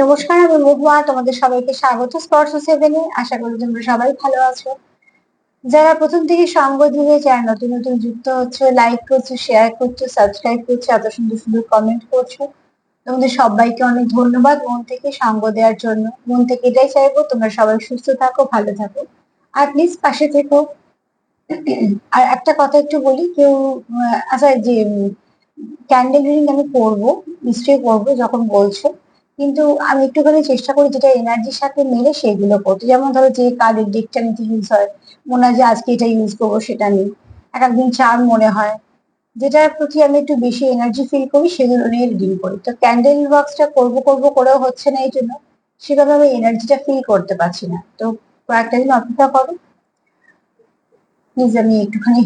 নমস্কার, আমি মহুয়া। তোমাদের সবাইকে স্বাগত স্পর্শ সেভেনে। আশা করি তোমরা সবাই ভালো আছো। যারা প্রথম থেকে সঙ্গ দিয়ে যারা নতুন নতুন যুক্ত হচ্ছে, লাইক করছো, শেয়ার করছো, সাবস্ক্রাইব করছো, এত সুন্দর সুন্দর কমেন্ট করছো, তোমাদের সবাইকে অনেক ধন্যবাদ মন থেকে সঙ্গ দেওয়ার জন্য। মন থেকে এটাই চাইবো তোমরা সবাই সুস্থ থাকো, ভালো থাকো, আর প্লিজ পাশে থেকো। আর একটা কথা একটু বলি, কেউ আচ্ছা, যে ক্যান্ডেল রিডিং আমি করবো, নিশ্চয়ই করবো যখন বলছো, কিন্তু আমি একটুখানি চেষ্টা করি যেটা এনার্জির সাথে মেলে সেগুলো করতে। যেমন ধরো, যে কার্ডের ডেকটা নিতে ইউজ হয়, মনে হয় যে আজকে এটা ইউজ করবো, সেটা নেই। এক একদিন চার মনে হয়, যেটার প্রতি আমি একটু বেশি এনার্জি ফিল করি সেগুলো নিয়ে রিডিং করি। তো ক্যান্ডেল বক্সটা করবো করবো করেও হচ্ছে না, এই জন্য সেভাবে আমি এনার্জিটা ফিল করতে পারছি না। তো কয়েকটা দিন অপেক্ষা করো প্লিজ। আমি একটুখানি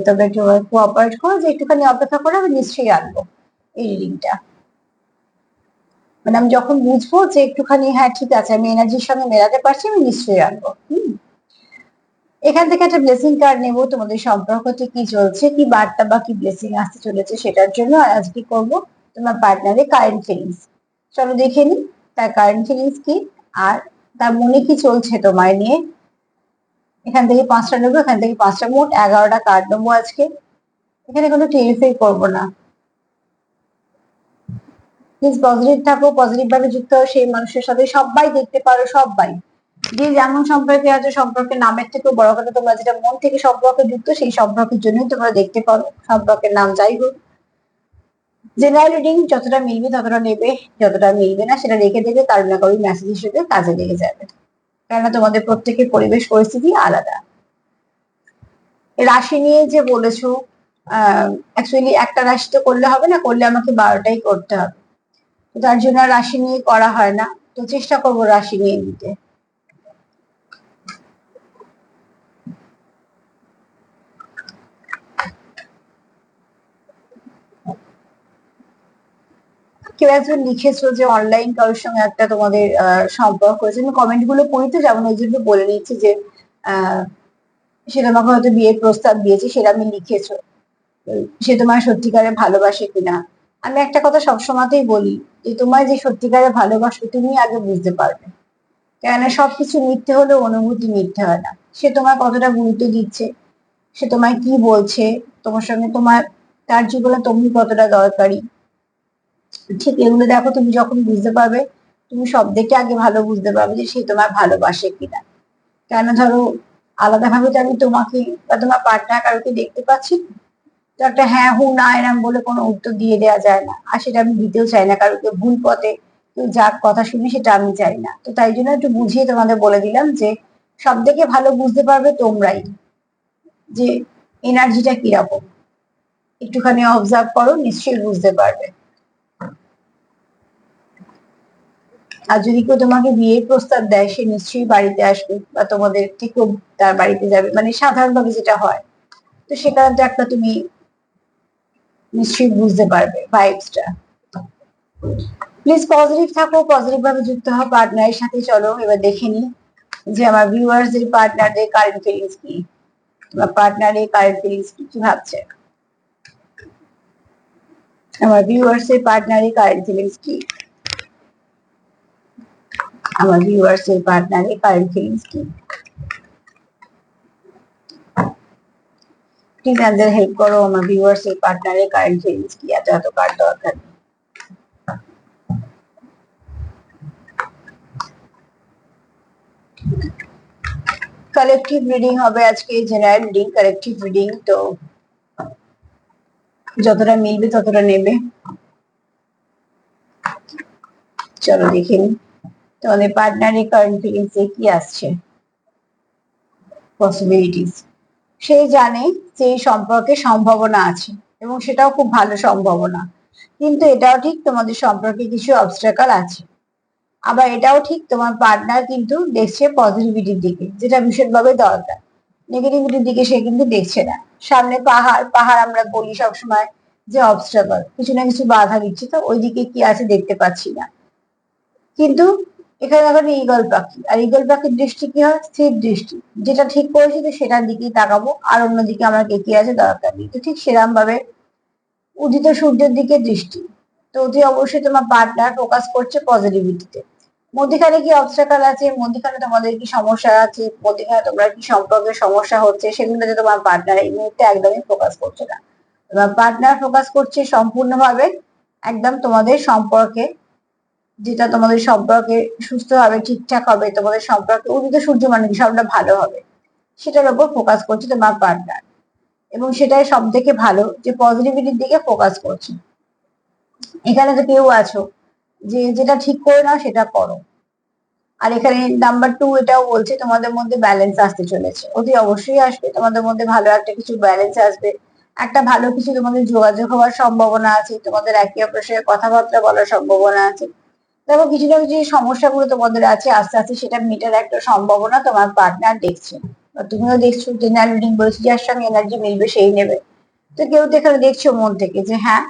তবে একটু কোঅপারেট করো, যে একটুখানি অপেক্ষা করে আমি নিশ্চয়ই আনবো এই রিডিংটা। মানে আমি যখন বুঝবো যে একটুখানি হ্যাঁ ঠিক আছে, আমি এনার্জির সঙ্গে মেলাতে পারছি, আমি নিশ্চয়ই আনবো। এখান থেকে একটা ব্লেসিং কার্ড নেবো, তোমাদের সম্পর্কতে কি চলছে, কি বার্তা বা কি ব্লেসিং আসতে চলেছে সেটার জন্য। আর আজকে করবো তোমার পার্টনারের কারেন্ট ফিলিংস। চলো দেখে নি তার কারেন্ট ফিলিংস কি, আর তার মনে কি চলছে তোমায় নিয়ে। এখান থেকে পাঁচটা নেবো, এখান থেকে পাঁচটা, মোট 11টা কার্ড নেবো আজকে। এখানে কোনো টেরিফাই করবো না। প্লিজ পজিটিভ থাকো, পজিটিভ ভাবে যুক্ত হও সেই মানুষের সাথে। সবাই দেখতে পারো, সবাই যে যেমন সম্পর্কে আছে, সম্পর্কের নামের থেকেও বড় কথা তোমরা যেটা মন থেকে সম্পর্কে যুক্ত, সেই সম্পর্কের জন্যই তোমরা দেখতে পারো, সম্পর্কের নাম যাই হোক। জেনারেল রিডিং যতটা মিলবে ততটা নেবে, যতটা মিলবে না সেটা রেখে দেবে, কারো না কারো মেসেজ হিসেবে কাজে লেগে যাবে। কেননা তোমাদের প্রত্যেকের পরিবেশ পরিস্থিতি আলাদা। রাশি নিয়ে যে বলেছো, অ্যাকচুয়ালি একটা রাশি তো করলে হবে না, করলে আমাকে 12টাই করতে হবে। তো তার জন্য রাশি নিয়ে করা হয় না, তো চেষ্টা করবো রাশি নিয়ে নিতে। কেউ একজন লিখেছো যে অনলাইন কারোর সঙ্গে একটা তোমাদের সম্পর্ক হয়েছে। আমি কমেন্ট গুলো পড়তে যাবো না, ওই জন্য বলে নিচ্ছি যে আহ সে তোমাকে হয়তো বিয়ের প্রস্তাব দিয়েছে, সেটা আমি লিখেছো। সে তোমার সত্যিকারে ভালোবাসে কিনা। আমি একটা কথা সবসময়তেই বলি, যে তোমার যে সত্যিকারে ভালোবাসো তুমি আগে বুঝতে পারবে। কেননা সবকিছু মিথ্যে হলেও অনুভূতি মিথ্যে হয় না। সে তোমার কতটা গুরুত্ব দিচ্ছে, সে তোমায় কি বলছে, তোমার সঙ্গে তোমার, তার জীবনে তুমি কতটা দরকারি, ঠিক এগুলো দেখো। তুমি যখন বুঝতে পারবে, তুমি সব থেকে আগে ভালো বুঝতে পারবে যে সে তোমার ভালোবাসে কিনা। কেন ধরো, আলাদা ভাবে তো আমি তোমাকে বা তোমার পার্টনার কারোকে দেখতে পাচ্ছি না। তো একটা হ্যাঁ হু না এরম বলে কোনো উত্তর দিয়ে দেওয়া যায় না, আর সেটা আমি দিতেও চাই না কারোকে ভুল পথে কেউ যার কথা শুনি, সেটা আমি চাই না। তো তাই জন্য একটু বুঝিয়ে তোমাদের বলে দিলাম যে সব থেকে ভালো বুঝতে পারবে তোমরাই, যে এনার্জিটা কিরকম। একটুখানি অবজার্ভ করো, নিশ্চয়ই বুঝতে পারবে। আর যদি কেউ তোমাকে বিয়ের প্রস্তাব দেয়, সে নিশ্চয়ই বাড়িতে আসবে বা তোমাদের থেকেও তার বাড়িতে যাবে, মানে সাধারণভাবে যেটা হয়। তো সেখানে তো একটা তুমি নিশ্চয়ই বুঝতে পারবে ভাইবসটা। প্লিজ পজিটিভ থাকো, পজিটিভ ভাবে যুক্ত হও পার্টনারের সাথে। চলো এবার দেখে নি যে আমার ভিউয়ার্সদের পার্টনারদের কারেন্ট ফিলিংস কি, বা পার্টনারের কারেন্ট ফিলিংস কি, কি ভাবছে আমার ভিউয়ার্সের পার্টনারের কারেন্ট ফিলিংস কি, আমার ভিউয়ার্সের পার্টনারের কারেন্ট ফিলিংস কি। প্লিজ আমাদের হেল্প করো, আমার ভিউয়ার্সের পার্টনারের কারেন্ট ফিলিংস কি। এত এত কার্ড দরকার। কালেকটিভ রিডিং হবে আজকে, জেনারেল রিডিং, কালেকটিভ রিডিং। তো যতটা মিলবে ততটা নেবে। চলো দেখে নি তোমাদের পার্টনারের কারেন্ট ফিলিংস এ কি আসছে, পসিবিলিটিস। সে জানে যে এই সম্পর্কে সম্ভাবনা আছে, এবং সেটাও খুব ভালো সম্ভাবনা। কিন্তু এটাও ঠিক তোমাদের সম্পর্কে কিছু অবস্ট্রাকল আছে। আবার এটাও ঠিক তোমার পার্টনার কিন্তু দেখছে পজিটিভিটির দিকে, যেটা ভীষণভাবে দরকার। নেগেটিভিটির দিকে সে কিন্তু দেখছে না। সামনে পাহাড়, পাহাড় আমরা বলি সবসময় যে অবস্ট্রাকল, কিছু না কিছু বাধা দিচ্ছে, তো ওই দিকে কি আছে দেখতে পাচ্ছি না। কিন্তু এখানে এখন ঈগল পাখি, আর ঈগল পাখির দৃষ্টি কি হয়, স্থির দৃষ্টি। যেটা ঠিক করেছি তো সেটার দিকেই তাকাবো, আর অন্যদিকে আমার কে কি আছে দরকার নেই। তো ঠিক সেরকম ভাবে উদিত সূর্যের দিকে দৃষ্টি, তো অতি অবশ্যই তোমার পার্টনার ফোকাস করছে পজিটিভিটিতে। মধ্যখানে কি অবস্টাকল আছে, মধ্যখানে তোমাদের কি সমস্যা আছে, মধ্যখানে তোমরা কি সম্পর্কের সমস্যা হচ্ছে, সেগুলোতে তোমার পার্টনার এই মুহূর্তে একদমই ফোকাস করছে না। তোমার পার্টনার ফোকাস করছে সম্পূর্ণভাবে একদম তোমাদের সম্পর্কে, যেটা তোমাদের সম্পর্কে সুস্থ হবে, ঠিকঠাক হবে, তোমাদের সম্পর্কে উদিত সূর্য মানে কি সবটা ভালো হবে, সেটার উপর ফোকাস করছে তোমার পার্টনার। এবং সেটাই সব থেকে ভালো যে পজিটিভিটির দিকে ফোকাস করছে। এখানে তো কেউ আছো যে যেটা ঠিক করে নাও সেটা করো। আর এখানে নাম্বার 2 এটাও বলছে তোমাদের মধ্যে ব্যালেন্স আসতে চলেছে, অতি অবশ্যই আসবে, তোমাদের মধ্যে ভালো একটা কিছু ব্যালেন্স আসবে, একটা ভালো কিছু তোমাদের যোগাযোগ হওয়ার সম্ভাবনা আছে, তোমাদের একে অপরের সাথে কথাবার্তা বলার সম্ভাবনা আছে। দেখো কিছু না কিছু সমস্যাগুলো তোমাদের আছে, আস্তে আস্তে সেটা মিটার একটা সম্ভাবনা তোমার পার্টনার দেখছে, বা তুমিও দেখছো। জেনারেল রিডিং বলেছি যার সঙ্গে এনার্জি মিলবে সেই নেবে। তো কেউ তো এখানে দেখছো মন থেকে যে হ্যাঁ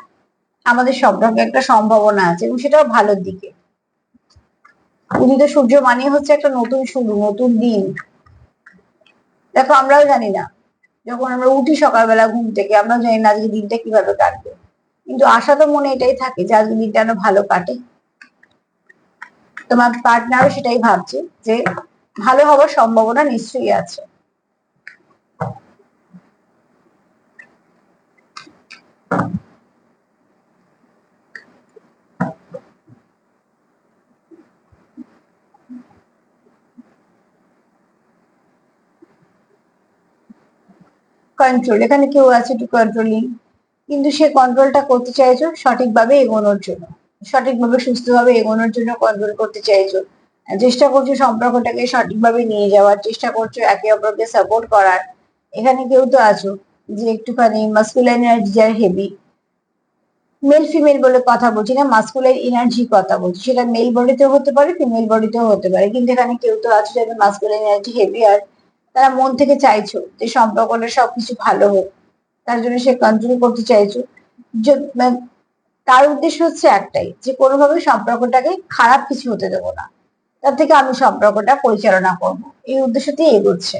আমাদের সম্পর্কে একটা সম্ভাবনা আছে, এবং সেটাও ভালোর দিকে। উদিত সূর্য মানে হচ্ছে একটা নতুন শুরু, নতুন দিন। দেখো আমরাও জানি না, যখন আমরা উঠি সকালবেলা ঘুম থেকে, আমরা জানি না আজকে দিনটা কিভাবে কাটবে, কিন্তু আশা তো মনে এটাই থাকে যে আজকে দিনটা যেন ভালো কাটে। তোমার পার্টনারও সেটাই ভাবছে যে ভালো হওয়ার সম্ভাবনা নিশ্চয়ই আছে। কন্ট্রোল, এখানে কেউ আছে একটু কন্ট্রোলিং, কিন্তু সে কন্ট্রোলটা করতে চাইছো সঠিকভাবে এগোনোর জন্য, সঠিকভাবে সুস্থভাবে এগোনোর জন্য কন্ট্রোল করতে চাইছো, চেষ্টা করছো সম্পর্কটাকে সঠিকভাবে নিয়ে যাওয়ার, চেষ্টা করছো একে অপরকে সাপোর্ট করার। এখানে কেউ তো আছো যে একটুখানি মাস্কুলাইন এনার্জি যার হেভি, মেল ফিমেল বলে কথা বলছি না, মাস্কুলাইন এনার্জি কথা বলছি, সেটা মেল বডিতেও হতে পারে ফিমেল বডিতেও হতে পারে, কিন্তু এখানে কেউ তো আছে যাদের মাস্কুলাইন এনার্জি হেভি, আর তারা মন থেকে চাইছো যে সম্পর্কটা সবকিছু ভালো হোক, তার জন্য সে কন্ট্রোল করতে চাইছো। তার উদ্দেশ্য হচ্ছে একটাই যে কোনোভাবে সম্পর্কটাকে খারাপ কিছু হতে দেবো না, তার থেকে আমি সম্পর্কটা পরিচালনা করবো, এই উদ্দেশ্যতেই এগোচ্ছে।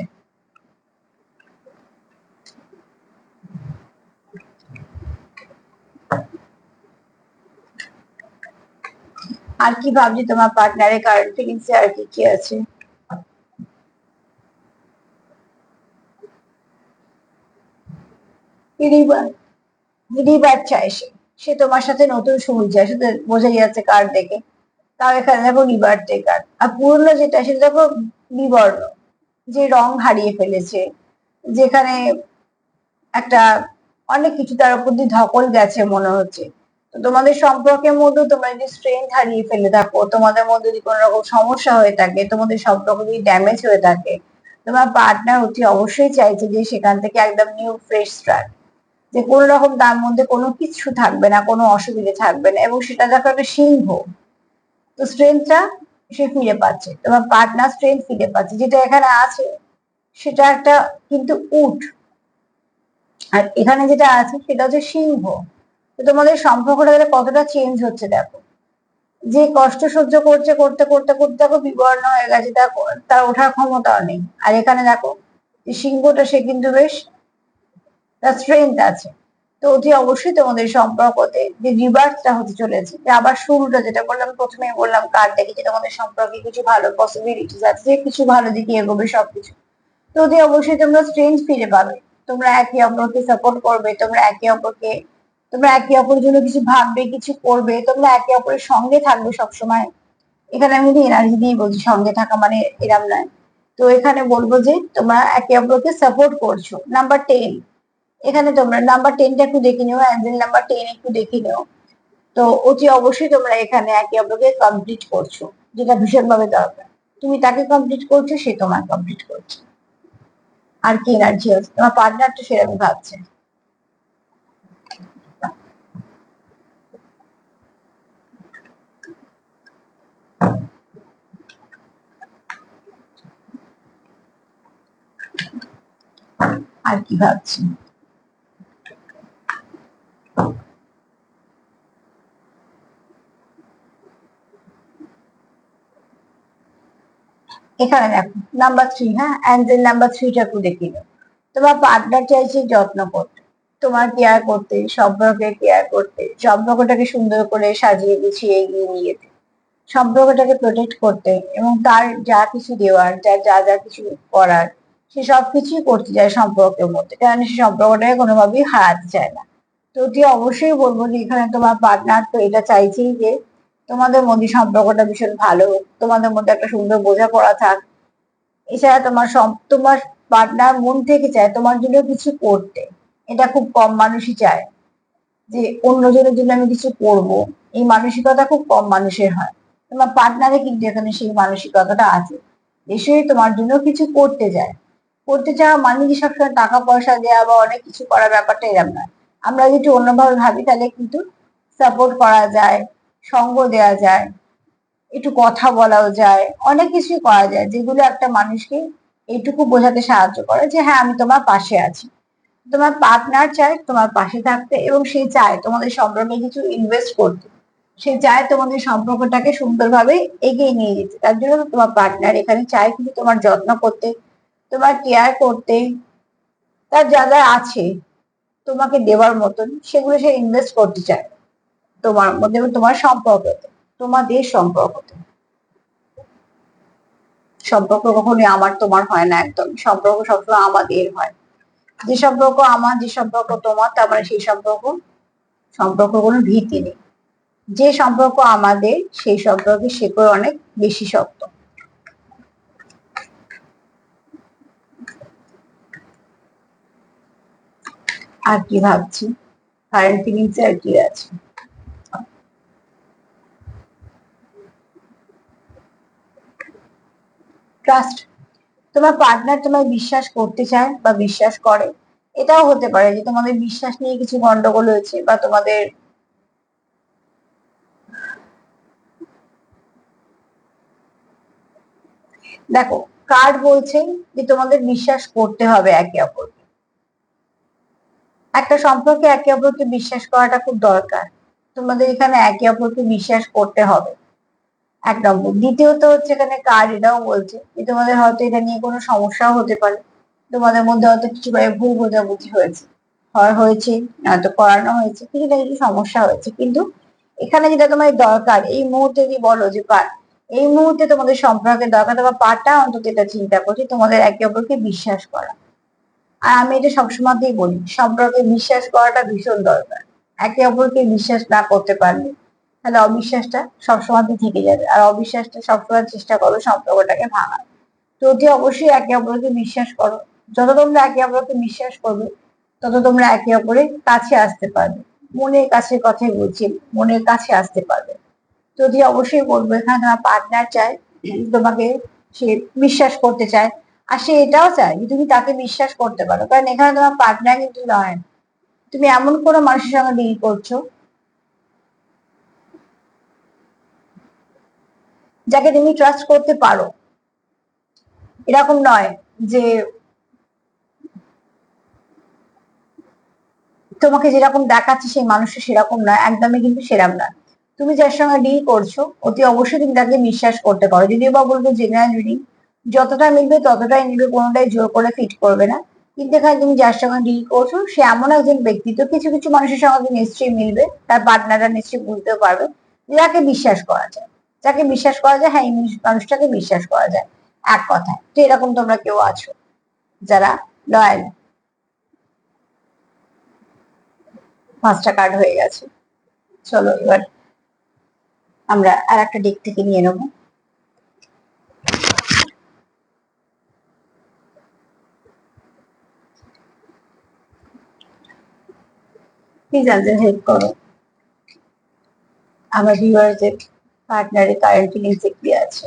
আর কি ভাবছি তোমার পার্টনারের কারেন্ট ফিলিংস আর কি কি আছে। রিবার, রিবার চায় সে, সে তোমার সাথে নতুন শুরু চায়, সেটা বোঝাই যাচ্ছে কার্ড দেখে। তাও এখানে দেখো রিবার কার্ড, আর পুরনো যেটা সেটা দেখো বিবর্ণ, যে রং হারিয়ে ফেলেছে, যেখানে একটা অনেক কিছু তার উপর দিয়ে ধকল গেছে মনে হচ্ছে। তো তোমাদের সম্পর্কের মধ্যে তোমরা যদি স্ট্রেংথ হারিয়ে ফেলে থাকো, তোমাদের মধ্যে যদি কোনো রকম সমস্যা হয়ে থাকে, তোমাদের সম্পর্ক যদি ড্যামেজ হয়ে থাকে, তোমার পার্টনার অতি অবশ্যই চাইছে যে সেখান থেকে একদম নিউ ফ্রেশ স্টার্ট, যে কোনো রকম তার মধ্যে কোনো কিছু থাকবে না, কোনো অসুবিধা থাকবে না, এবং সেটা দেখো একটা সিংহ। তো স্ট্রেংথটা সে ফিরে পাচ্ছে, তোমার পার্টনার স্ট্রেংথ ফিরে পাচ্ছে, যেটা এখানে আছে সেটা একটা কিন্তু উট, আর এখানে যেটা আছে সেটা হচ্ছে সিংহ। তো তোমাদের সম্পর্কটা কতটা চেঞ্জ হচ্ছে দেখো, যে কষ্ট সহ্য করছে, করতে করতে করতে দেখো বিবর্ণ হয়ে গেছে, দেখো তার ওঠার ক্ষমতাও নেই। আর এখানে দেখো যে সিংহটা সে কিন্তু বেশ তার স্ট্রেংথ আছে। তো অতি অবশ্যই তোমাদের সম্পর্কতে যে রিভার্সটা হতে চলেছে, যে আবার শুরুটা, যেটা বললাম প্রথমেই বললাম কার্ড দেখে যে তোমাদের সম্পর্কে কিছু ভালো পসিবিলিটিস আছে, যে কিছু ভালো দিকে এগোবে সবকিছু। তো অতি অবশ্যই তোমরা স্ট্রেংথ ফিরে পাবে, তোমরা একে অপরকে সাপোর্ট করবে, তোমরা একে অপরের জন্য কিছু ভাববে, কিছু করবে, তোমরা একে অপরের সঙ্গে থাকবে সবসময়। এখানে আমি যদি এনার্জি দিয়ে বলছি সঙ্গে থাকা মানে এরম নয়। তো এখানে বলবো যে তোমরা একে অপরকে সাপোর্ট করছো। নাম্বার 10, এখানে তোমরা নাম্বার 10টা একটু দেখে নিও, অ্যাঞ্জেল নাম্বার 10 একটু দেখে নিও। তো অতি অবশ্যই তোমরা এখানে একে অপরকে কমপ্লিট করছো, যেটা ভীষণ ভাবে দরকার। তুমি তাকে কমপ্লিট করছো, সে তোমার কমপ্লিট করছে। আর কি এনার্জি আছে তোমার পার্টনার তো সেরকম ভাবছে। আর কি ভাবছি, এখানে দেখো নাম্বার 3, হ্যাঁ অ্যাঞ্জেল নাম্বার 3টা একটু দেখে নিও। তোমার পার্টনার চাইছে যত্ন করতে, তোমার কেয়ার করতে, সম্পর্কের কেয়ার করতে, সম্পর্কটাকে সুন্দর করে সাজিয়ে গুছিয়ে এগিয়ে নিয়ে যেতে, সম্পর্কটাকে প্রোটেক্ট করতে এবং তার যা কিছু দেওয়ার, যা যা কিছু করার, সে সবকিছুই করতে চায় সম্পর্কের মধ্যে, কারণ সে সম্পর্কটাকে কোনোভাবেই হারাতে চায় না। তো তুই অবশ্যই বলবো যে এখানে তোমার পার্টনার তো এটা চাইছেই যে তোমাদের মধ্যে সম্পর্কটা ভীষণ ভালো হোক, তোমাদের মধ্যে একটা সুন্দর বোঝাপড়া থাক। এছাড়া তোমার পার্টনার মন থেকে চায় তোমার জন্য কিছু করতে। এটা খুব কম মানুষই চায় যে অন্যজনের জন্য আমি কিছু করব। এই মানসিকতা খুব কম মানুষের হয়। তোমার পার্টনারে কিন্তু এখানে সেই মানসিকতাটা আছে, নিশ্চয়ই তোমার জন্য কিছু করতে চায়। করতে চাওয়া মানে যে সবসময় টাকা পয়সা দেওয়া বা অনেক কিছু করার ব্যাপারটা এরকম নয়। আমরা যদি অন্যভাবে ভাবি তাহলে কিন্তু সাপোর্ট করা যায়, সঙ্গ দেওয়া যায়, একটু কথা বলাও যায়, অনেক কিছুই করা যায় যেগুলো একটা মানুষকে এইটুকু বোঝাতে সাহায্য করে যে হ্যাঁ আমি তোমার পাশে আছি। তোমার পার্টনার চায় তোমার পাশে থাকতে এবং সে চায় তোমাদের সম্পর্কে কিছু ইনভেস্ট করতে। সে চায় তোমাদের সম্পর্কটাকে সুন্দরভাবে এগিয়ে নিয়ে যেতে। তার জন্য তো তোমার পার্টনার এখানে চায় কিন্তু তোমার যত্ন করতে, তোমার কেয়ার করতে, তার যা যা আছে তোমাকে দেওয়ার মতন সেগুলো সে ইনভেস্ট করতে চায় তোমার মধ্যে এবং তোমার সম্পর্কতে, তোমাদের সম্পর্কতে। সম্পর্ক কখনোই আমার তোমার হয় না, একদম সম্পর্ক সবসময় আমাদের হয়। যে সম্পর্ক আমার, যে সম্পর্ক তোমার, তার মানে সেই সম্পর্ক কোনো ভীতি নেই। যে সম্পর্ক আমাদের সেই সম্পর্কে শেকড় অনেক বেশি শক্ত। আর কি ভাবছি, কারেন্ট ফিলিংস আর কি আছে? ট্রাস্ট। তোমার পার্টনার তোমায় বিশ্বাস করতে চায় বা বিশ্বাস করে। এটাও হতে পারে যে তোমাদের বিশ্বাস নিয়ে কিছু গন্ডগোল হয়েছে বা তোমাদের, দেখো, কার্ড বলছে যে তোমাদের বিশ্বাস করতে হবে একে অপরকে। একটা সম্পর্কে একে অপরকে বিশ্বাস করাটা খুব দরকার। তোমাদের এখানে একে অপরকে বিশ্বাস করতে হবে, এক নম্বর। দ্বিতীয়ত হচ্ছে এখানে কার্ড এটাও বলছে যে তোমাদের হয়তো এটা নিয়ে কোনো সমস্যাও হতে পারে। তোমাদের মধ্যে হয়তো কিছু ভাবে ভুল বোঝাবুঝি হয়েছে, হয় হয়েছে, নয়তো করানো হয়েছে, কিছু না কিছু সমস্যা হয়েছে। কিন্তু এখানে যেটা তোমার দরকার এই মুহূর্তে, যদি বলো যে এই মুহূর্তে তোমাদের সম্পর্কের দরকার, তোমার পাটা অন্তত এটা চিন্তা করছি তোমাদের একে অপরকে বিশ্বাস করা। আর আমি এটা সবসময়তেই বলি, সম্পর্কে বিশ্বাস করাটা ভীষণ দরকার। একে অপরকে বিশ্বাস না করতে পারলে তাহলে অবিশ্বাসটা সবসময় থেকে যাবে, আর অবিশ্বাসটা সবসময় চেষ্টা করো সম্পর্কটাকে ভাঙার। তো অতি অবশ্যই একে অপরকে বিশ্বাস করো। যত তোমরা একে অপরকে বিশ্বাস করবে তত তোমরা একে অপরের কাছে আসতে পারবে। মনের কাছে, কথাই বলছি, মনের কাছে আসতে পারবে। তো অতি অবশ্যই বলবো এখানে তোমার পার্টনার চায় তোমাকে, সে বিশ্বাস করতে চায়। আর সে এটাও চায় যে তুমি তাকে বিশ্বাস করতে পারো, কারণ এখানে তোমার পার্টনার কিন্তু নয়, তুমি এমন কোনো মানুষের সঙ্গে ডিল করছো যাকে তুমি ট্রাস্ট করতে পারো। এরকম নয় যে তোমাকে যেরকম দেখাচ্ছে সেই মানুষটা সেরকম নয়, একদমই কিন্তু সেরকম নয়। তুমি যার সঙ্গে ডিল করছো অতি অবশ্যই তুমি তাকে বিশ্বাস করতে পারো। যদিও বা বলবো জেনারেল রিডিং, যতটা মিলবে ততটাই নিবে, কোনোটাই জোর করে ফিট করবে না। কিন্তু এখানে তুমি যার সঙ্গে ডিল করছো সে এমন একজন ব্যক্তি, তো কিছু কিছু মানুষের সঙ্গে নিশ্চয়ই মিলবে, তার পার্টনাররা নিশ্চয়ই বুঝতেও পারবে যাকে বিশ্বাস করা যায়। যাকে বিশ্বাস করা যায়, হ্যাঁ এই মানুষটাকে বিশ্বাস করা যায়। এক কথায় তো এরকম তোমরা কেউ আছো যারা লয়াল। 5টা কার্ড হয়ে গেছে। চলো এবার আমরা আর একটা দিক থেকে নিয়ে নেবো। প্লিজ আমাদের হেল্প করো, আমার ভিউয়ারদের পার্টনারের কারেন্ট ফিলিংস কি আছে।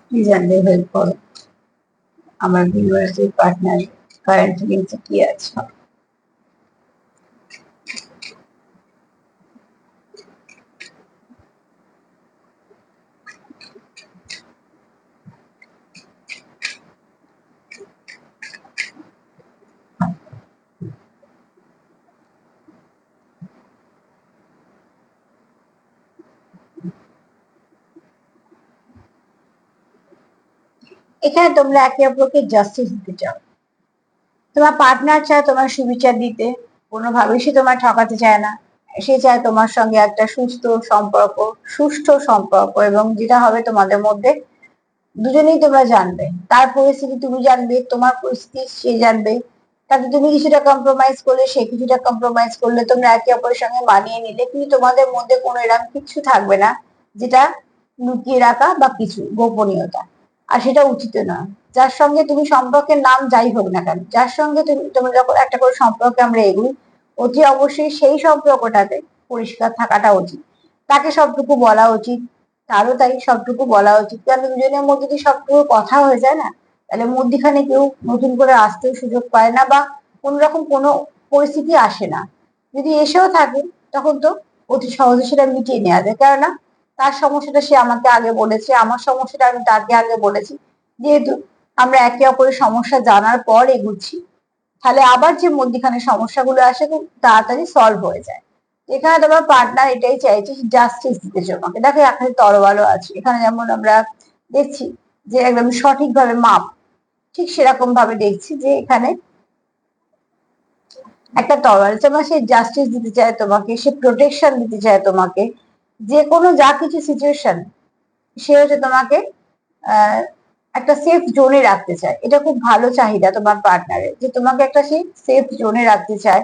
প্লিজ আমাদের হেল্প করো, আমার ভিউয়ারদের পার্টনার কারেন্ট ফিলিংস কি আছে। এখানে তোমরা একে অপরকে জাস্টিস দিতে চাও। তোমার পার্টনার চায় তোমার সুবিচার দিতে, কোনোভাবেই সে তোমার ঠকাতে চায় না। সে চায় তোমার সঙ্গে একটা সুষ্ঠু সম্পর্ক, এবং যেটা হবে তোমাদের মধ্যে দুজনেই তোমরা জানবে, তার পরিস্থিতি তুমি জানবে, তোমার পরিস্থিতি সে জানবে। তাতে তুমি কিছুটা কম্প্রোমাইজ করলে, সে কিছুটা কম্প্রোমাইজ করলে, তোমরা একে অপরের সঙ্গে মানিয়ে নিলে, কিন্তু তোমাদের মধ্যে কোনো এরকম কিছু থাকবে না যেটা লুকিয়ে রাখা বা কিছু গোপনীয়তা। আর সেটা উচিত নয়। যার সঙ্গে তুমি সম্পর্কের নাম যাই হোক না কেন, যার সঙ্গে তুমি যখন একটা করে সম্পর্কে আমরা এগুই, অতি অবশ্যই সেই সম্পর্কটাতে পরিষ্কার থাকাটা উচিত। তাকে সবটুকু বলা উচিত, তারও তাই সবটুকু বলা উচিত। কারণ দুজনের মধ্যে যদি সবটুকু কথা হয়ে যায় না, তাহলে মধ্যিখানে কেউ নতুন করে আসতেও সুযোগ পায় না, বা কোনোরকম কোনো পরিস্থিতি আসে না। যদি এসেও থাকে, তখন তো অতি সহজে সেটা মিটিয়ে নেওয়া যায়। কেননা তার সমস্যাটা সে আমাকে আগে বলেছে, আমার সমস্যাটা আমি তাকে আগে বলেছি। যেহেতু আমরা একে অপরের সমস্যা জানার পর এগুচ্ছি, তাহলে আবার যে মধ্যিখানে সমস্যাগুলো আসে খুব তাড়াতাড়ি সলভ হয়ে যায়। এখানে তোমার পার্টনার এটাই চাইছে, জাস্টিস দিতে তোমাকে। দেখো এখানে তরোয়ালও আছে, এখানে যেমন আমরা দেখছি যে একদম সঠিকভাবে মাপ, ঠিক সেরকম ভাবে দেখছি যে এখানে একটা তরোয়াল, তোমার সে জাস্টিস দিতে চায় তোমাকে, সে প্রোটেকশন দিতে চায় তোমাকে। যে কোনো যা কিছু সিচুয়েশন, সে হচ্ছে তোমাকে আহ একটা সেফ জোনে রাখতে চায়। এটা খুব ভালো চাহিদা তোমার পার্টনারের, যে তোমাকে একটা সে সেফ জোনে রাখতে চায়।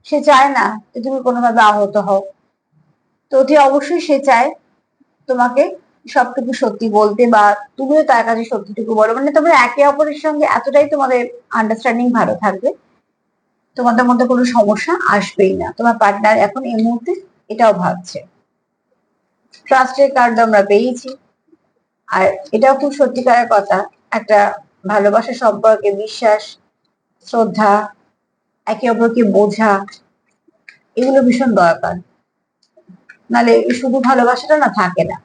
সে চায় না যে তুমি কোনোভাবে আহত হও। তো অতি অবশ্যই সে চায় তোমাকে সবটুকু সত্যি বলতে, বা তুমিও তার কাছে সত্যিটুকু বলো। মানে তোমরা একে অপরের সঙ্গে এতটাই তোমাদের আন্ডারস্ট্যান্ডিং ভালো থাকবে, তোমাদের মধ্যে কোনো সমস্যা আসবেই না। তোমার পার্টনার এখন এই মুহূর্তে এটাও ভাবছে। ট্রাস্টের কার্ড আমরা পেয়েছি। আর এটাও খুব সত্যিকারের কথা, একটা ভালোবাসা সম্পর্কে বিশ্বাস, শ্রদ্ধা, একে অপরকে বোঝা, এগুলো ভীষণ দরকার। নালে শুধু ভালোবাসাটা না থাকে না।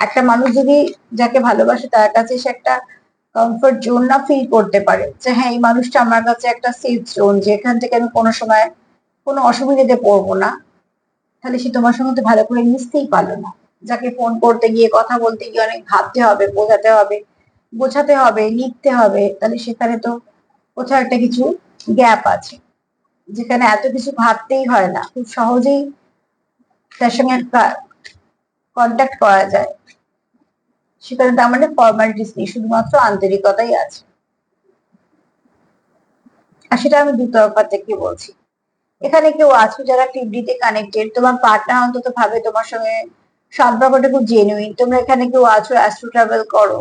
একটা মানুষ যদি যাকে ভালোবাসে তার কাছে সে একটা কমফোর্ট জোন না ফিল করতে পারে, যে হ্যাঁ এই মানুষটা আমার কাছে একটা সেফ জোন, যেখান থেকে আমি কোনো সময় কোনো অসুবিধাতে পড়বো না, তাহলে সে তোমার সঙ্গে তো ভালো করে মিশতেই পারলো না। যাকে ফোন করতে গিয়ে, কথা বলতে গিয়ে অনেক ভাবতে হবে, বোঝাতে হবে, লিখতে হবে, তাহলে সেখানে তো কোথাও একটা কিছু গ্যাপ আছে। যেখানে এত কিছু ভাবতেই হয় না, খুব সহজেই তার সঙ্গে কন্ট্যাক্ট করা যায়, সেখানে তার মানে ফর্মালিটিস নেই, শুধুমাত্র আন্তরিকতাই আছে। আর সেটা আমি দুতরফা থেকে বলছি। এখানে কেউ আছো যারা টিভডিতে কানেক্টেড, তোমার পার্টনার অন্তত ভাবে তোমার সঙ্গে সম্পর্কটা খুব জেনুইন। তোমরা এখানে কেউ আছো অ্যাস্ট্রো ট্রাভেল করো,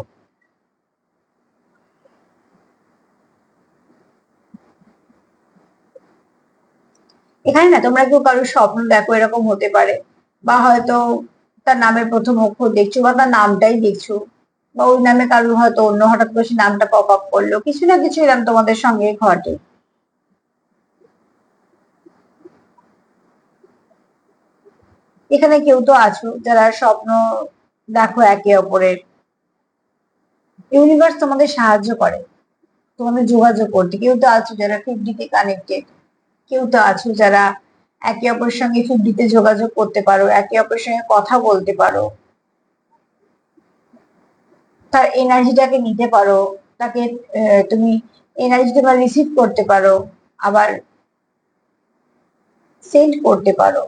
এখানে না তোমরা কেউ কারোর স্বপ্ন দেখো, এরকম হতে পারে। বা হয়তো তার নামের প্রথম অক্ষর দেখছো, বা তার নামটাই দেখছো, বা ওই নামে কারোর হয়তো অন্য হঠাৎ করে সে নামটা পপ আপ করলো, কিছু না কিছু এরকম তোমাদের সঙ্গে ঘটে। এখানে কেউ তো আছো যারা স্বপ্ন দেখো একে অপরের। ইউনিভার্স তোমাদের সাহায্য করে তোমাদের যোগাযোগ করতে। কেউ তো আছো যারা ফিফটিতে কানেক্টেড, কেউ তো আছো যারা একে অপরের সঙ্গে ফিফটিতে যোগাযোগ করতে পারো, একে অপরের সঙ্গে কথা বলতে পারো, তার এনার্জিটাকে নিতে পারো, তাকে তুমি এনার্জি তোমার রিসিভ করতে পারো, আবার সেন্ড করতে পারো।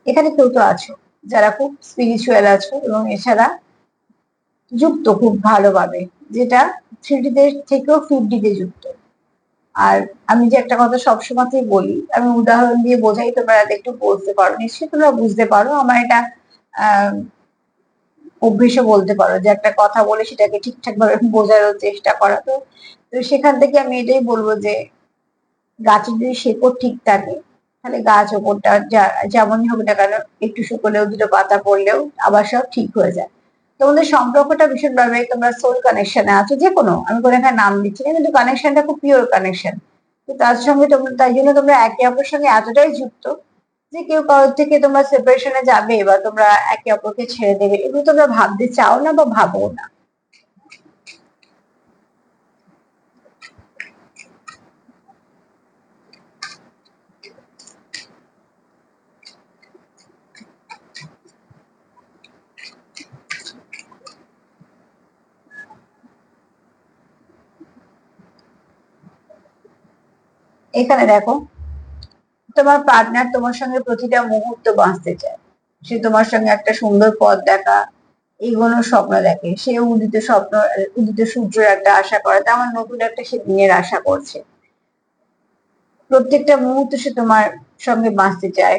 এখানে কেউ তো আছো যারা খুব স্পিরিচুয়াল আছো, এবং এছাড়া যুক্ত খুব ভালোভাবে, যেটা থ্রিডিতে থেকেও ফিফটিতে যুক্ত। আর আমি যে একটা কথা সবসময়তেই বলি, আমি উদাহরণ দিয়ে বোঝাই, তোমরা যাতে একটু বুঝতে পারো, নিশ্চয়ই তোমরা বুঝতে পারো। আমার এটা আহ অভ্যেসও বলতে পারো, যে একটা কথা বলে সেটাকে ঠিকঠাক ভাবে বোঝানোর চেষ্টা করা। তো তো সেখান থেকে আমি এটাই বলবো যে গাছের যদি শেকড় ঠিক থাকে, তাহলে গাছ ওপরটা যেমনই হোক না কেন, একটু শুকলেও, দুটো পাতা পড়লেও আবার সব ঠিক হয়ে যায়। তোমাদের সম্পর্কটা ভীষণভাবে, তোমরা সোল কানেকশনে আছো, যে কোনো, আমি কোনো এখানে নাম দিচ্ছি না, কিন্তু কানেকশনটা খুব পিওর কানেকশন। তো তার সঙ্গে তোমরা, তাই জন্য তোমরা একে অপরের সঙ্গে এতটাই যুক্ত, যে কেউ কারোর থেকে তোমরা সেপারেশনে যাবে, বা তোমরা একে অপরকে ছেড়ে দেবে, এগুলো তোমরা ভাবতে চাও না বা ভাবো না। এখানে দেখো, তোমার পার্টনার তোমার সঙ্গে প্রতিটা মুহূর্ত বাঁচতে চায়। সে তোমার সঙ্গে একটা সুন্দর পথ দেখা, এগোনোর স্বপ্ন দেখে। সে উদিত সূর্যের একটা আশা করে, তেমন নতুন একটা সে দিনের আশা করছে। প্রত্যেকটা মুহূর্ত সে তোমার সঙ্গে বাঁচতে চায়,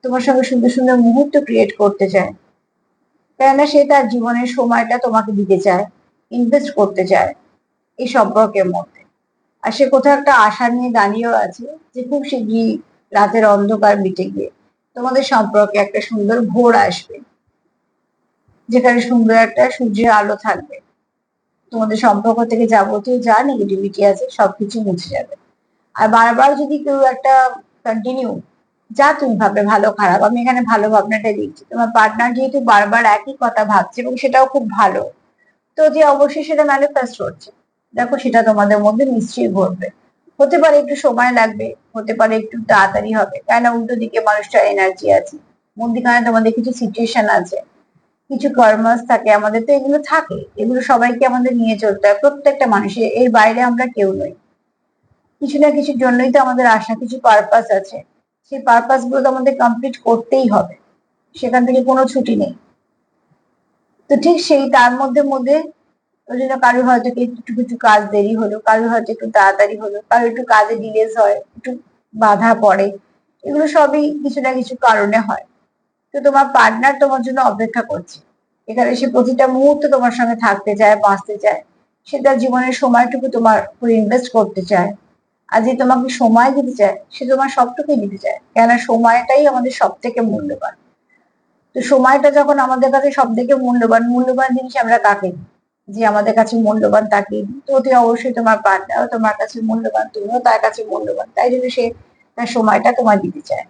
তোমার সঙ্গে সুন্দর সুন্দর মুহূর্ত ক্রিয়েট করতে চায়। কেননা সে তার জীবনের সময়টা তোমাকে দিতে চায়, ইনভেস্ট করতে চায় এই সম্পর্কের মধ্যে। আর সে কোথাও একটা আশা নিয়ে দাঁড়িয়েও আছে যে খুব শিগগিরই রাতের অন্ধকার মিটে গিয়ে তোমাদের সম্পর্কে একটা সুন্দর ভোর আসবে, যেখানে সুন্দর একটা সূর্যের আলো থাকবে। তোমাদের সম্পর্ক থেকে যাবতীয় যা নেগেটিভিটি আছে সবকিছু মুছে যাবে। আর বারবার যদি কেউ একটা কন্টিনিউ, যা তুমি ভাববে ভালো খারাপ, আমি এখানে ভালো ভাবনাটা দিচ্ছি, তোমার পার্টনার যেহেতু বারবার একই কথা ভাবছে এবং সেটাও খুব ভালো, তো যে অবশ্যই সেটা ম্যানিফেস্ট হচ্ছে। দেখো, সেটা তোমাদের মধ্যে নিশ্চয়ই ঘটবে। হতে পারে একটু সময় লাগবে, হতে পারে একটু তাড়াতাড়ি হবে, কেননা উল্টো দিকে মানুষটার এনার্জি আছে, মধ্যিখানে তোমাদের কিছু সিচুয়েশন আছে, কিছু কর্মাস থাকে, আমাদের তো এগুলো থাকে, এগুলো সবাইকে আমাদের নিয়ে চলতে হয়। প্রত্যেকটা মানুষের, এর বাইরে আমরা কেউ নই। কিছু না কিছুর জন্যই তো আমাদের আশা, কিছু পারপাস আছে, সেই পারপাস গুলো তো আমাদের কমপ্লিট করতেই হবে, সেখান থেকে কোনো ছুটি নেই। তো ঠিক সেই তার মধ্যে মধ্যে ওই জন্য কারোর হয়তো একটু কিছু কাজ দেরি হলো, কারোর হয়তো একটু তাড়াতাড়ি হলো, কারোর একটু কাজে ডিলেজ হয়, একটু বাধা পড়ে, এগুলো সবই কিছু না কিছু কারণে হয়। তো তোমার পার্টনার তোমার জন্য অপেক্ষা করছে, এখানে সে প্রতিটা মুহূর্ত তোমার সঙ্গে থাকতে চায়, বাঁচতে চায়। সে তার জীবনের সময়টুকু তোমার উপর ইনভেস্ট করতে চায়। আর যে তোমাকে সময় দিতে চায়, সে তোমার সবটুকুই দিতে চায়, কেননা সময়টাই আমাদের সব থেকে মূল্যবান। তো সময়টা যখন আমাদের কাছে সব থেকে মূল্যবান, মূল্যবান জিনিস আমরা কাকে দিই? যে আমাদের কাছে মূল্যবান তাকে দিই। তো অতি অবশ্যই তোমার পার্টনারও তোমার কাছে মূল্যবান, তুমিও তার কাছে মূল্যবান, তাই জন্য সে তার সময়টা তোমায় দিতে চায়।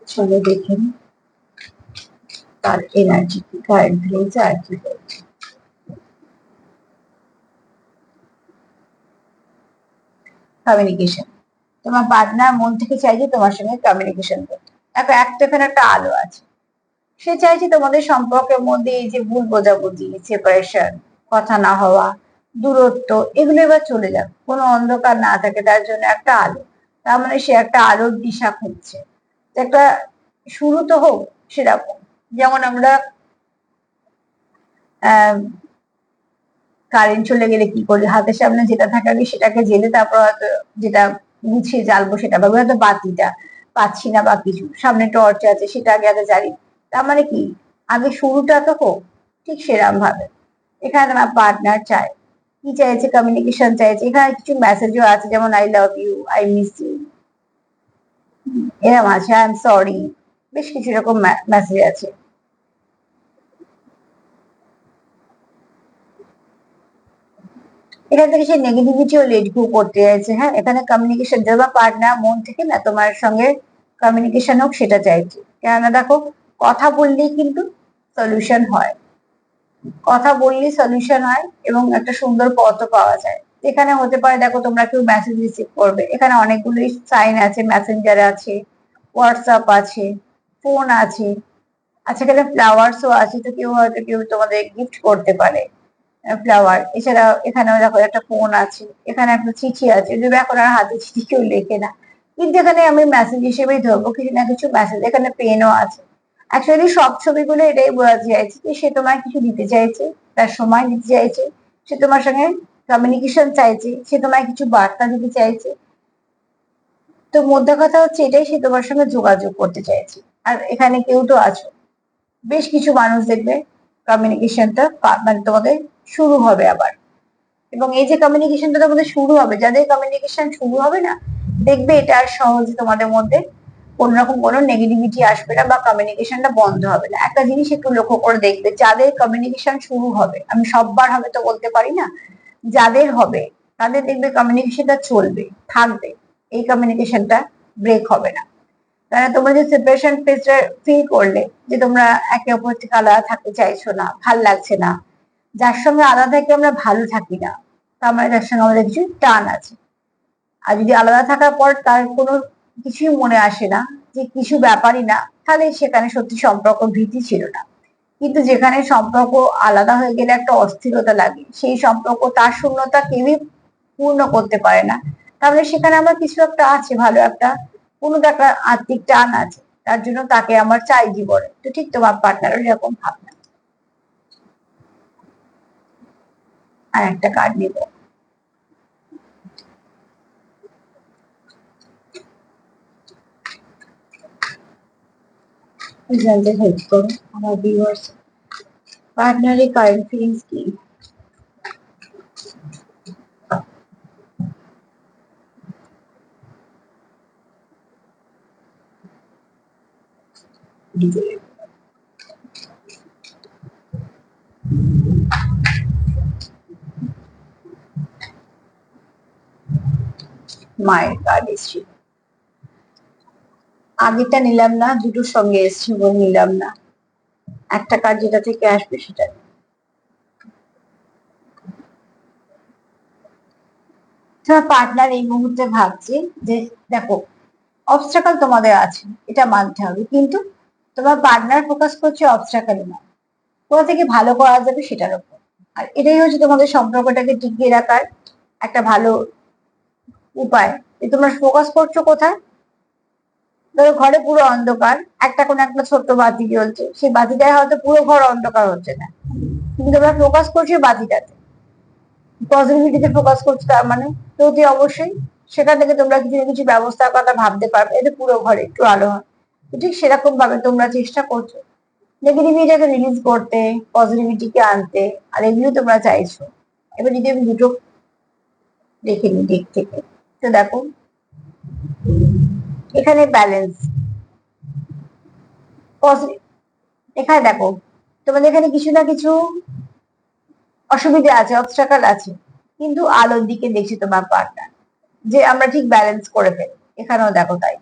চলো দেখে নিই তার এনার্জি কি, কারেন্ট রয়েছে আর কি বলছে। কমিউনিকেশন, তোমার পার্টনার মন থেকে চাইছে তোমার সঙ্গে কমিউনিকেশন করতে। দেখো, একটা এখানে একটা আলো আছে, সে চাইছে তোমাদের সম্পর্কের মধ্যে এই যে ভুল বোঝাবুঝি, সেপারেশন, কথা না হওয়া, দূরত্ব, এগুলো এবার চলে যাক, কোনো অন্ধকার না থাকে, তার জন্য একটা আলো। তার মানে সে একটা আলোর দিশা খুঁজছে, একটা শুরু তো হোক সেরকম। যেমন আমরা আহ কারেন্ট চলে গেলে কি করি, হাতের সামনে যেটা থাকে আগে সেটাকে জেলে তারপর হয়তো যেটা গুছিয়ে জ্বালবো সেটা, বা হয়তো বাতিটা পাচ্ছি না বা কিছু, সামনে টর্চ আছে সেটা আগে আগে জ্বালি। তার মানে কি, আগে শুরুটা তো হোক। ঠিক সেরকম ভাবে এখানে আমার পার্টনার চায়, কি চাইছে, কমিউনিকেশন চাইছে। এখানে কিছু মেসেজও আছে, যেমন I love you, I miss you, এরকম আছে, আই এম সরি, বেশ কিছু রকম মেসেজ আছে। এখান থেকে সে নেগেটিভিটিও লেট গো করতে চাইছে। হ্যাঁ, এখানে কমিউনিকেশন, যারা পার্টনার মন থেকে না তোমার সঙ্গে কমিউনিকেশন হোক সেটা চাইছে। কেননা দেখো, কথা বললেই কিন্তু সলিউশন হয়, কথা বললেই সলিউশন হয় এবং একটা সুন্দর পথও পাওয়া যায়। এখানে হতে পারে, দেখো তোমরা কেউ মেসেজ রিসিভ করবে, এখানে অনেকগুলোই সাইন আছে, মেসেঞ্জার আছে, হোয়াটসঅ্যাপ আছে, ফোন আছে। আচ্ছা, এখানে ফ্লাওয়ার্সও আছে, তো কেউ তোমাদের গিফট করতে পারে ফ্লাওয়ার। এছাড়া এখানেও দেখো একটা ফোন আছে, এখানে একটা চিঠি আছে, যদি এখন আর হাতে চিঠি কেউ লেখে না, কিন্তু এখানে আমি মেসেজ হিসেবেই ধরবো, কিছু না কিছু মেসেজ। এখানে পেনও আছে। অ্যাকচুয়ালি সব ছবিগুলো এটাই বোঝাতে চাইছে যে সে তোমায় কিছু দিতে চাইছে, তার সময় দিতে চাইছে, সে তোমার সঙ্গে কমিউনিকেশন চাইছে, সে তোমায় কিছু বার্তা দিতে চাইছে। তো মোদ্দা কথা হচ্ছে এটাই, সে তোমার সঙ্গে যোগাযোগ করতে চাইছে। আর এখানে কেউ তো আছো, বেশ কিছু মানুষ দেখবে কমিউনিকেশনটা মানে তোমাদের শুরু হবে আবার। এবং এই যে কমিউনিকেশনটা তোমাদের শুরু হবে, যাদের কমিউনিকেশন শুরু হবে না, দেখবে এটা আর সহজে তোমাদের মধ্যে কোন রকম কোনো নেগেটিভিটি আসবে না বা কমিউনিকেশনটা বন্ধ হবে না। একটা জিনিস একটু লক্ষ্য করে দেখবে, যাদের কমিউনিকেশন শুরু হবে, আমি সববার হবে তো বলতে পারি না, যাদের হবে তাদের দেখবে কমিউনিকেশনটা চলবে, থাকবে, এই কমিউনিকেশনটা ব্রেক হবে না। কারণ তোমরা যে সেপারেশন ফেজটা ফিল করলে, যে তোমরা একে অপর থেকে আলাদা থাকতে চাইছো না, ভাল লাগছে না, যার সঙ্গে আলাদা থেকে আমরা ভালো থাকি না, তার মানে তার সঙ্গে আমাদের কিছু টান আছে। আর যদি আলাদা থাকার পর তার কোনো কিছুই মনে আসে না, যে কিছু ব্যাপারই না, তাহলে সেখানে সত্যি সম্পর্ক ভীতি ছিল না। কিন্তু যেখানে সম্পর্ক আলাদা হয়ে গেলে একটা অস্থিরতা লাগে, সেই সম্পর্ক তার শূন্যতা কেউই পূর্ণ করতে পারে না, তাহলে সেখানে আমার কিছু একটা আছে, ভালো একটা কোনো একটা আত্মিক টান আছে, তার জন্য তাকে আমার চাই জীবনে। তো ঠিক তোমার পার্টনারও এরকম ভাবনা। আর একটা কার্ড নিব। জানতে হেল্প করো আমার ভিউয়ার্স, পার্টনারের কারেন্ট ফিলিংস কি। মায়ের কার্ড এসছে, আগেটা নিলাম না, দুটোর সঙ্গে এসছে বলে নিলাম না, একটা কার্ড যেটা থেকে আসবে সেটা। তোমার পার্টনার এই মুহূর্তে ভাবছে যে দেখো, অবস্ট্রাকল তোমাদের আছে, এটা মানতে হবে, কিন্তু তোমার পার্টনার ফোকাস করছে অবস্ট্রাকলে না, কোথা থেকে ভালো করা যাবে সেটার উপর। আর এটাই হচ্ছে তোমাদের সম্পর্কটাকে টিকিয়ে রাখার একটা ভালো উপায়, যে তোমরা ফোকাস করছো কোথায়। ধরো ঘরে পুরো অন্ধকার, একটা কোনো একটা ছোট্ট বাতি জ্বলছে, সেই বাতিটায় হয়তো পুরো ঘর অন্ধকার হচ্ছে না, কিন্তু তোমরা ফোকাস করছো বাতিটাতে, পজিটিভিটিতে ফোকাস করছো, তার মানে তো অতি অবশ্যই সেখান থেকে তোমরা কিছু না কিছু ব্যবস্থার কথা ভাবতে পারবে, এতে পুরো ঘরে একটু আলো হয়। তো ঠিক সেরকম ভাবে তোমরা চেষ্টা করছো নেগেটিভিটিকে রিলিজ করতে, পজিটিভিটিকে আনতে, আর এগুলো তোমরা চাইছো। এবার যদি আমি দুটো দেখে নিই দিক থেকে, তো দেখো এখানে ব্যালেন্স, এখানে দেখো তোমাদের এখানে কিছু না কিছু অসুবিধা আছে, অবস্ট্রাকল আছে, কিন্তু আলোর দিকে দেখছি তোমার পার্টনার, যে আমরা ঠিক ব্যালেন্স করে ফেলি। এখানেও দেখো তাই,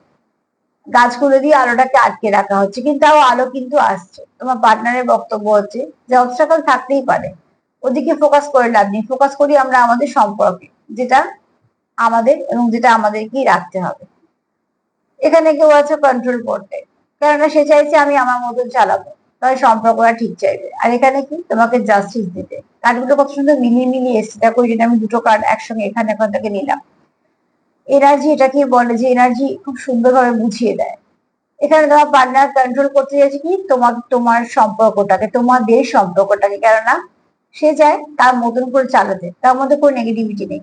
গাছগুলো দিয়ে আলোটাকে আটকে রাখা হচ্ছে, কিন্তু তাও আলো কিন্তু আসছে। তোমার পার্টনারের বক্তব্য হচ্ছে যে অবস্ট্রাকল থাকতেই পারে, ওদিকে ফোকাস করে লাভ নেই, ফোকাস করি আমরা আমাদের সম্পর্কে, যেটা আমাদের এবং যেটা আমাদেরকেই রাখতে হবে। এখানে কেউ আছে কন্ট্রোল করতে, কেননা সে চাইছে আমি আমার মতন চালাবো, তাহলে সম্পর্কটা ঠিক চাইবে। আর এখানে কি তোমাকে জাস্টিস দিতে, কার্ডগুলো কত সুন্দর মিলিয়ে মিলিয়ে এসছে, দেখো ওই জন্য আমি দুটো কার্ড একসঙ্গে এখানে এখান থেকে নিলাম। এনার্জি এটাকে বলে যে এনার্জি খুব সুন্দরভাবে বুঝিয়ে দেয়। এখানে তোমার পার্টনার কন্ট্রোল করতে চাইছে কি তোমার তোমার সম্পর্কটাকে, তোমাদের সম্পর্কটাকে, কেননা সে চায় তার মতন করে চালাতে, তার মধ্যে কোনো নেগেটিভিটি নেই।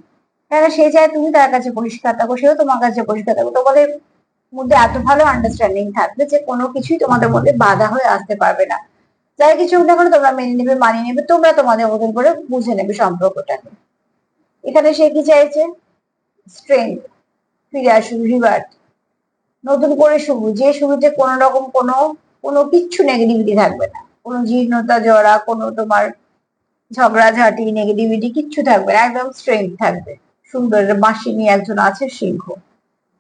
কেননা সে চায় তুমি তার কাছে পরিষ্কার থাকো, সেও তোমার কাছে পরিষ্কার থাকো, তোমাদের মধ্যে এত ভালো আন্ডারস্ট্যান্ডিং থাকবে যে কোনো কিছুই তোমাদের মধ্যে বাধা হয়ে আসতে পারবে না। যাই কিছু হোক না কেন তোমরা মেনে নেবে, মানিয়ে নেবে, তোমরা তোমাদের মতন করে বুঝে নেবে সম্পর্কটাকে। এখানে সে কি চাইছে, স্ট্রেংথ, ফিরে আসুন, রিভার্ট, নতুন করে শুরু, যে শুরুতে কোনো রকম কোনো কোনো কিচ্ছু নেগেটিভিটি থাকবে না, কোনো জীর্ণতা জড়া, কোনো তোমার ঝগড়াঝাটি নেগেটিভিটি কিচ্ছু থাকবে না, একদম স্ট্রেংথ থাকবে। সুন্দর বাঁশি নিয়ে একজন আছে, সিংহ।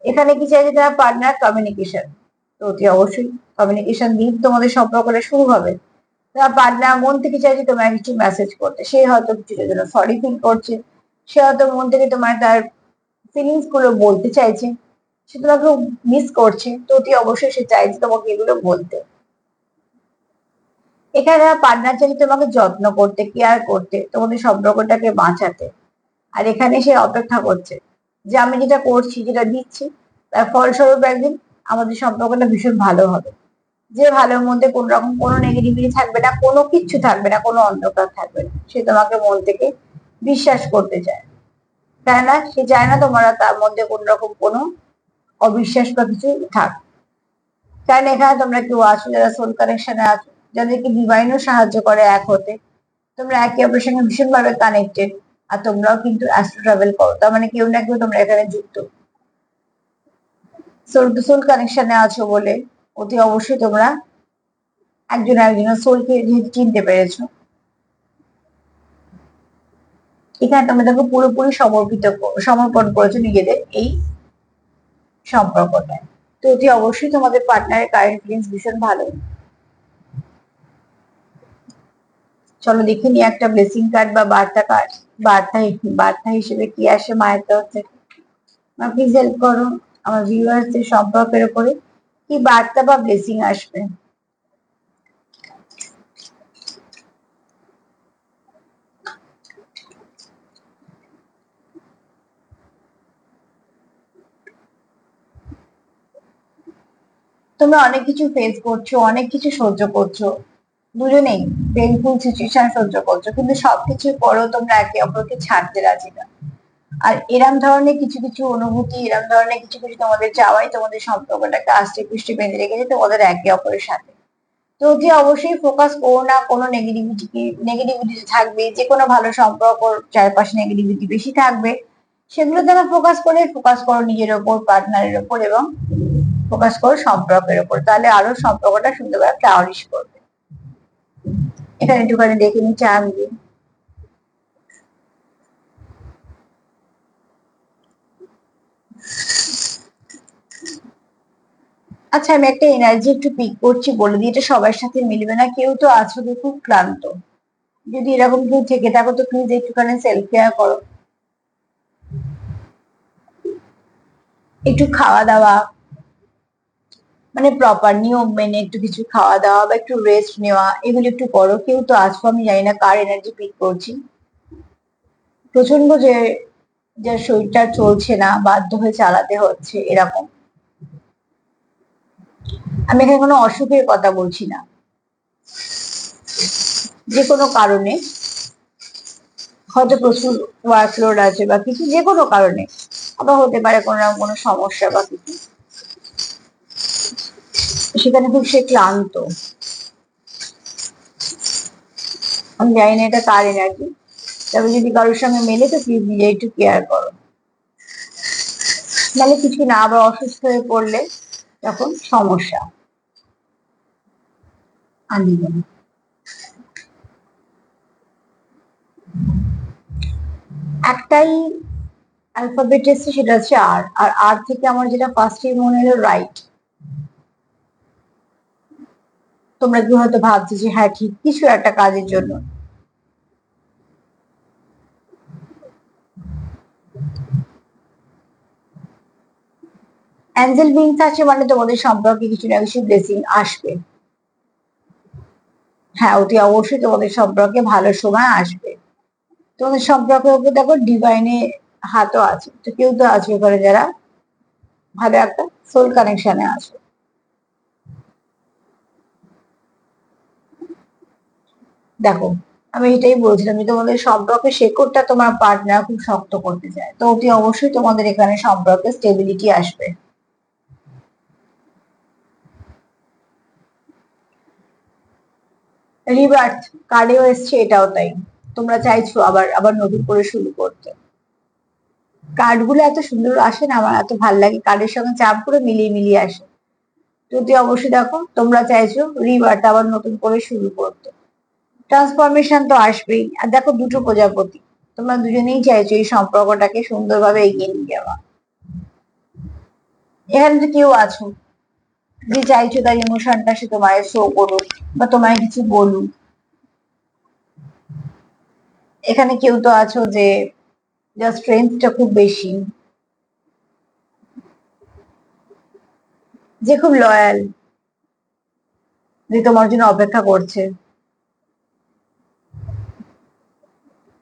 এখানে কি চাইছে তোমার পার্টনার, কমিউনিকেশন, তো অতি অবশ্যই কমিউনিকেশন দিয়ে তোমাদের সম্পর্কটা শুরু হবে। তোমার পার্টনার মন থেকে চাইছে তোমার কিছু মেসেজ করতে, সে হয়তো কিছুটার জন্য সরি ফিল করছে, সে হয়তো মন থেকে তোমার তার ফিলিংস গুলো বলতে চাইছে, সে তোমাকে মিস করছে, তো অতি অবশ্যই সে চাইছে তোমাকে এগুলো বলতে। এখানে পার্টনার চাইছে তোমাকে যত্ন করতে, কেয়ার করতে, তোমাদের সম্পর্কটাকে বাঁচাতে। আর এখানে সে অপেক্ষা করছে যে আমি যেটা করছি, যেটা দিচ্ছি, তার ফলস্বরূপ একদিন আমাদের সম্পর্কটা ভীষণ ভালো হবে, যে ভালোর মধ্যে কোন রকম কোনো নেগেটিভিটি থাকবে না, কোনো কিচ্ছু থাকবে না, কোনো অন্ধকার থাকবে না। সে তোমাকে মন থেকে বিশ্বাস করতে চায়, তাই না? সে চায় না তোমার তার মধ্যে কোন রকম কোনো অবিশ্বাস বা কিছু থাক। কারণ এখানে তোমরা কেউ আছো যারা সোল কানেকশনে আছো, যাদেরকে ডিভাইনও সাহায্য করে এক হতে, তোমরা একে অপরের সঙ্গে ভীষণ ভাবে কানেক্টেড, আর তোমরাও কিন্তু অ্যাস্ট্রো ট্রাভেল করো, তার মানে কেউ না কেউ তোমরা এখানে যুক্ত, সোল টু সোল কানেকশনে আছো বলে অতি অবশ্যই তোমরা একজন একজনের সোলকে যেহেতু চিনতে পেরেছো, এখানে তোমরা দেখো পুরোপুরি সমর্পণ করেছো নিজেদের এই সম্পর্কটায়। তো অতি অবশ্যই তোমাদের পার্টনারের কারেন্ট ফিলিংস ভীষণ ভালো। চলো দেখে নি একটা ব্লেসিং কার্ড বা বার্তা কার্ড, বার্তা বার্তা হিসেবে কি আসে মায়ের তরফ থেকে। প্লিজ হেল্প করো। আমার ভিউয়ার্সদের সম্পর্কের উপরে কি বার্তা বা ব্লেসিং আসবে। তোমরা অনেক কিছু ফেস করছো, অনেক কিছু সহ্য করছো, দুজনেই পেইনফুল সিচুয়েশন সহ্য করছো, কিন্তু সবকিছুর পরেও তোমরা একে অপরকে ছাড়তে রাজি না। আর এরম ধরনের কিছু কিছু অনুভূতি, এরম ধরনের কিছু কিছু তোমাদের চাওয়াই তোমাদের সম্পর্কটাকে আষ্টে পৃষ্ঠে বেঁধে রেখেছে তোমাদের একে অপরের সাথে। তো যে অবশ্যই ফোকাস করো না কোনো নেগেটিভিটি, নেগেটিভিটি থাকবে, যে কোনো ভালো সম্পর্ক চারপাশে নেগেটিভিটি বেশি থাকবে, সেগুলো দ্বারা ফোকাস করো নিজের ওপর, পার্টনারের ওপর, এবং ফোকাস করো সম্পর্কের ওপর, তাহলে আরো সম্পর্কটা সুন্দরভাবে ফ্লাওয়ারিশ করবে। এখানে একটুখানি দেখে নিচ্ছি আমি। আচ্ছা, আমি একটা এনার্জি একটু পিক করছি, বলে দিই, এটা সবার সাথে মিলবে না, কেউ তো আছো যে খুব ক্লান্ত। যদি এরকম কেউ থেকে থাকো তো প্লিজ একটুখানি সেলফ কেয়ার করো। একটু খাওয়া দাওয়া, মানে প্রপার নিয়ম মেনে একটু কিছু খাওয়া দাওয়া বা একটু রেস্ট নেওয়া, এগুলো একটু করো। কেউ তো আছো, আমি জানি না কার এনার্জি পিক করছি। প্রচন্ড যে যার শরীরটা চলছে না, বাধ্য হয়ে চালাতে হচ্ছে, এরকম। আমি এখানে কোনো অসুখের কথা বলছি না, যে কোনো কারণে, হয়তো প্রচুর ওয়ার্কলোড আছে বা কিছু, যে কোনো কারণে, আবার হতে পারে কোনো না কোনো সমস্যা বা কিছু, সেখানে খুব সে ক্লান্ত। আমি জানি না এটা কার এনার্জি, তবে যদি কারোর সঙ্গে মেলে তো প্লিজ নিজে একটু কেয়ার করো, নাহলে কিছু না আবার অসুস্থ হয়ে পড়লে তখন সমস্যা। আনন্দ একটাই অ্যালফাবেট এসছে, সেটা হচ্ছে আর। আর আর থেকে আমার যেটা ফার্স্টে মনে হলো রাইট। তোমরা কি হয়তো ভাবছো যে হ্যাঁ ঠিক কিছু একটা কাজের জন্য অ্যাঞ্জেল বিংস আছে, মানে তোমাদের সম্পর্কে কিছু না কিছু ব্লেসিং আসবে। হ্যাঁ, অতি অবশ্যই তোমাদের সম্পর্কে ভালো সময় আসবে। তোমাদের সম্পর্কের উপর দেখো ডিভাইনের হাতও আছে, তো কেউ তো আছে ওখানে যারা ভালো একটা সোল কানেকশনে আছে। দেখো, আমি এটাই বলছিলাম যে তোমাদের সম্পর্কের শেকড়টা তোমার পার্টনার খুব শক্ত করতে চায়, তো অতি অবশ্যই তোমাদের এখানে সম্পর্কে স্টেবিলিটি আসবে। রিবার্থ কার্ডেও এসছে, এটাও তাই। তোমরা চাইছো আবার আবার নতুন করে শুরু করতে। কার্ড গুলো এত সুন্দর আসে না, আমার এত ভালো লাগে, কার্ডের সঙ্গে চাপ করে মিলিয়ে মিলিয়ে আসে। যদি অবশ্যই দেখো তোমরা চাইছো রিবার্থ, আবার নতুন করে শুরু করতে, ট্রান্সফরমেশন তো আসবেই। আর দেখো দুটো প্রজাপতি, তোমরা দুজনেই চাইছো এই সম্পর্কটাকে সুন্দরভাবে এগিয়ে নিয়ে যাওয়া। এখানে তো কেউ আছো যে চাইছো তার ইমোশনটা সে তোমায় শো করুক বা তোমায় কিছু বলুক। এখানে কেউ তো আছো যে যার স্ট্রেংথটা খুব বেশি, যে খুব লয়াল, যে তোমার জন্য অপেক্ষা করছে।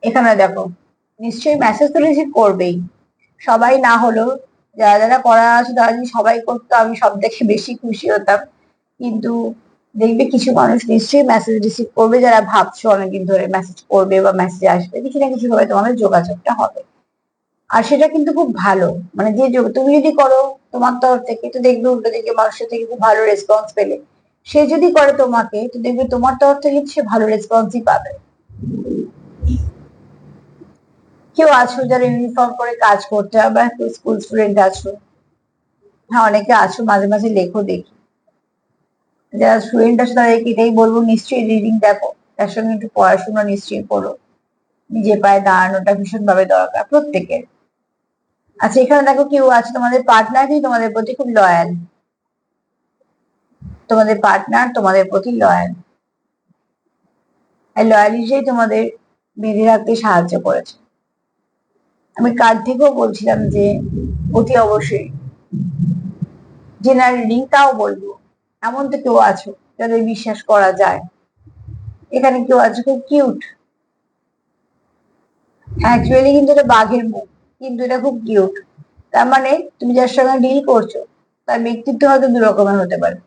এখানে দেখো নিশ্চয়ই মেসেজ তো রিসিভ করবেই, সবাই না হলেও যারা যারা করা আছে, তারা যদি সবাই করতো আমি সব থেকে বেশি খুশি হতাম। কিন্তু দেখবে কিছু মানুষ নিশ্চয়ই মেসেজ রিসিভ করবে, যারা ভাবছো অনেকদিন ধরে মেসেজ করবে বা মেসেজ আসবে, কিছু না কিছু ভাবে তোমাদের যোগাযোগটা হবে। আর সেটা কিন্তু খুব ভালো, মানে যে তুমি যদি করো তোমার তরফ থেকে, তো দেখবে উল্টো দিকে মানুষের থেকে খুব ভালো রেসপন্স পেলে। সে যদি করে তোমাকে, তো দেখবে তোমার তরফ থেকে সে ভালো রেসপন্সই পাবে। কেউ আছো যারা ইউনিফর্ম করে কাজ করতে হয়, বা স্কুল স্টুডেন্ট আছো, হ্যাঁ অনেকে আছো, মাঝে মাঝে লেখো দেখি। যারা স্টুডেন্ট আছে তাদেরকে এটাই বলবো, নিশ্চয়ই রিডিং দেখো, তার সঙ্গে একটু পড়াশোনা নিশ্চয়ই করো। নিজের পায়ে দাঁড়ানোটা ভীষণ ভাবে দরকার প্রত্যেকের। আচ্ছা, এখানে দেখো কেউ আছে, তোমাদের পার্টনার কি তোমাদের প্রতি খুব লয়াল, তোমাদের পার্টনার তোমাদের প্রতি লয়াল, আর লয়ালিটাই তোমাদের বেঁধে রাখতে সাহায্য করেছে। আমি কার্ড থেকেও বলছিলাম যে অতি অবশ্যই জেনারেল রিডিং তাও বলবো, এমন তো কেউ আছো যাদের বিশ্বাস করা যায়। এখানে কেউ আছে খুব কিউট, অ্যাকচুয়ালি কিন্তু এটা বাঘের মুখ, কিন্তু এটা খুব কিউট। তার মানে তুমি যার সঙ্গে ডিল করছো তার ব্যক্তিত্ব হয়তো দু রকমের হতে পারে।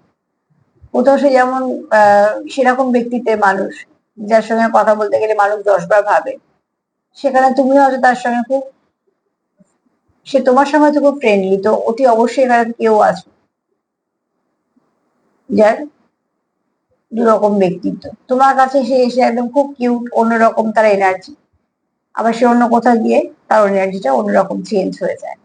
কোথাও সে যেমন সেরকম ব্যক্তিত্বের মানুষ যার সঙ্গে কথা বলতে গেলে মানুষ 10 বার ভাবে, সেখানে তুমি হয়তো তার সঙ্গে খুব, সে তোমার সঙ্গে তো খুব ফ্রেন্ডলি, তো অতি অবশ্যই এখানে কেউ আছে যার দু রকম ব্যক্তিত্ব। তোমার কাছে সে এসে একদম খুব কিউট, অন্যরকম তার এনার্জি, আবার সে অন্য কোথাও গিয়ে তার এনার্জিটা অন্যরকম চেঞ্জ হয়ে যায়।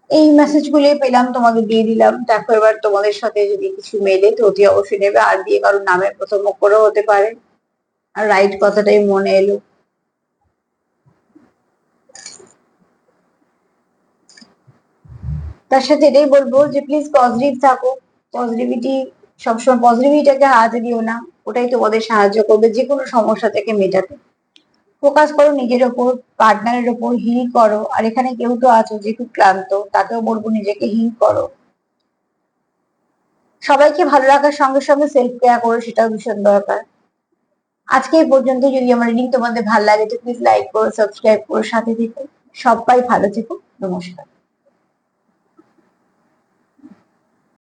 এই মেসেজ গুলোই পেলাম, তোমাকে দিয়ে দিলাম। দেখো এবার তোমাদের সাথে যদি কিছু মেলে তো অতি অবশ্যই নেবে, আর দিয়ে কারোর নামের প্রথম অক্ষরও হতে পারে। আর রাইট কথাটাই মনে এলো। তার সাথে এটাই বলবো যে প্লিজ পজিটিভ থাকো। পজিটিভিটি, সবসময় পজিটিভিটিটাকে হারাতে দিও না, ওটাই তোমাদের সাহায্য করবে যে কোনো সমস্যা থেকে মেটাতে। ফোকাস করো নিজের ওপর, পার্টনারের ওপর, হিল করো। আর এখানে কেউ তো আছো যে খুব ক্লান্ত, তাকেও বলবো নিজেকে হিল করো। সবাইকে ভালো রাখার সঙ্গে সঙ্গে সেলফ কেয়ার করো, সেটাও ভীষণ দরকার। আজকে এই পর্যন্ত। যদি আমার রিডিং তোমাদের ভালো লাগে তো প্লিজ লাইক করো, সাবস্ক্রাইব করো, সাথে থেকো। সবাই ভালো থেকো। নমস্কার।